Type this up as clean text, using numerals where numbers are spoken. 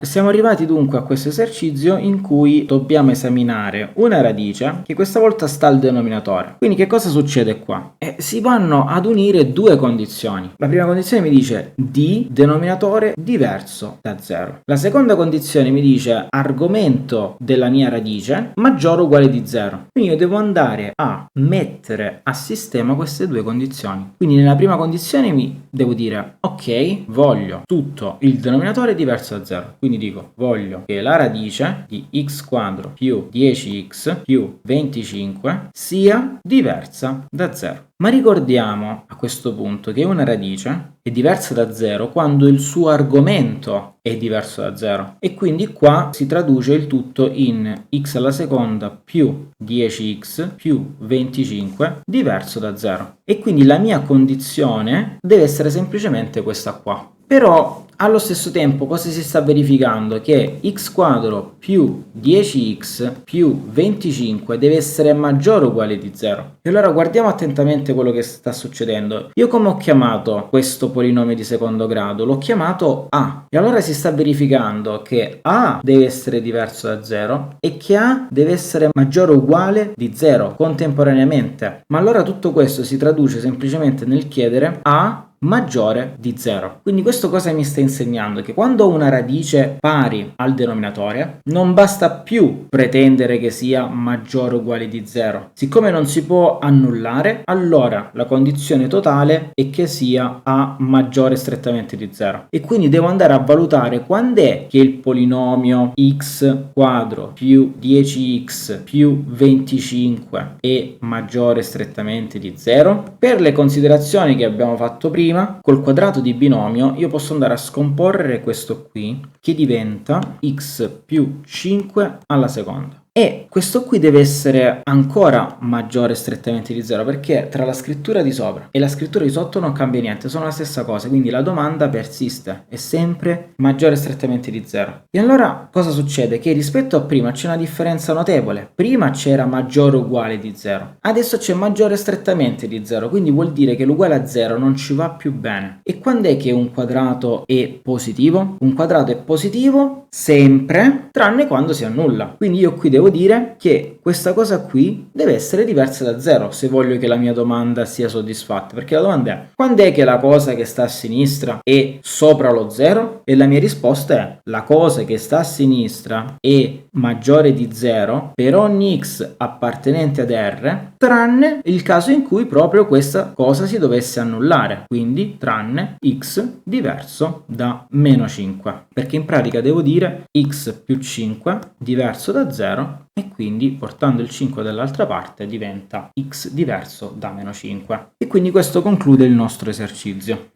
Siamo arrivati dunque a questo esercizio in cui dobbiamo esaminare una radice che questa volta sta al denominatore. Quindi che cosa succede qua? Si vanno ad unire due condizioni. La prima condizione mi dice d denominatore diverso da 0. La seconda condizione mi dice argomento della mia radice maggiore o uguale di 0. Quindi io devo andare a mettere a sistema queste due condizioni. Quindi nella prima condizione mi devo dire ok, voglio tutto il denominatore diverso da 0. Quindi dico voglio che la radice di x quadro più 10x più 25 sia diversa da 0. Ma ricordiamo a questo punto che una radice è diversa da 0 quando il suo argomento è diverso da 0 e quindi qua si traduce il tutto in x alla seconda più 10x più 25 diverso da 0 e quindi la mia condizione deve essere semplicemente questa qua. Però allo stesso tempo cosa si sta verificando? Che x quadro più 10x più 25 deve essere maggiore o uguale di 0. E allora guardiamo attentamente quello che sta succedendo. Io come ho chiamato questo polinomio di secondo grado? L'ho chiamato a. E allora si sta verificando che a deve essere diverso da 0 e che a deve essere maggiore o uguale di 0 contemporaneamente. Ma allora tutto questo si traduce semplicemente nel chiedere a maggiore di 0. Quindi questo cosa mi sta insegnando? Che quando ho una radice pari al denominatore non basta più pretendere che sia maggiore o uguale di 0. Siccome non si può annullare, allora la condizione totale è che sia a maggiore strettamente di 0. E quindi devo andare a valutare quando è che il polinomio x quadro più 10x più 25 è maggiore strettamente di 0. Per le considerazioni che abbiamo fatto prima, col quadrato di binomio io posso andare a scomporre questo qui che diventa x più 5 alla seconda. E questo qui deve essere ancora maggiore strettamente di 0 perché tra la scrittura di sopra e la scrittura di sotto non cambia niente, sono la stessa cosa, quindi la domanda persiste, è sempre maggiore strettamente di 0. E allora cosa succede? Che rispetto a prima c'è una differenza notevole. Prima c'era maggiore o uguale di 0, adesso c'è maggiore strettamente di 0, quindi vuol dire che l'uguale a 0 non ci va più bene. E quando è che un quadrato è positivo? Un quadrato è positivo sempre, tranne quando si annulla. Quindi io qui devo dire che questa cosa qui deve essere diversa da 0 se voglio che la mia domanda sia soddisfatta, perché la domanda è quando è che la cosa che sta a sinistra è sopra lo 0? E la mia risposta è la cosa che sta a sinistra è maggiore di 0 per ogni x appartenente ad R, tranne il caso in cui proprio questa cosa si dovesse annullare, quindi tranne x diverso da meno 5, perché in pratica devo dire x più 5 diverso da 0 e quindi portando il 5 dall'altra parte diventa x diverso da meno 5. E quindi questo conclude il nostro esercizio.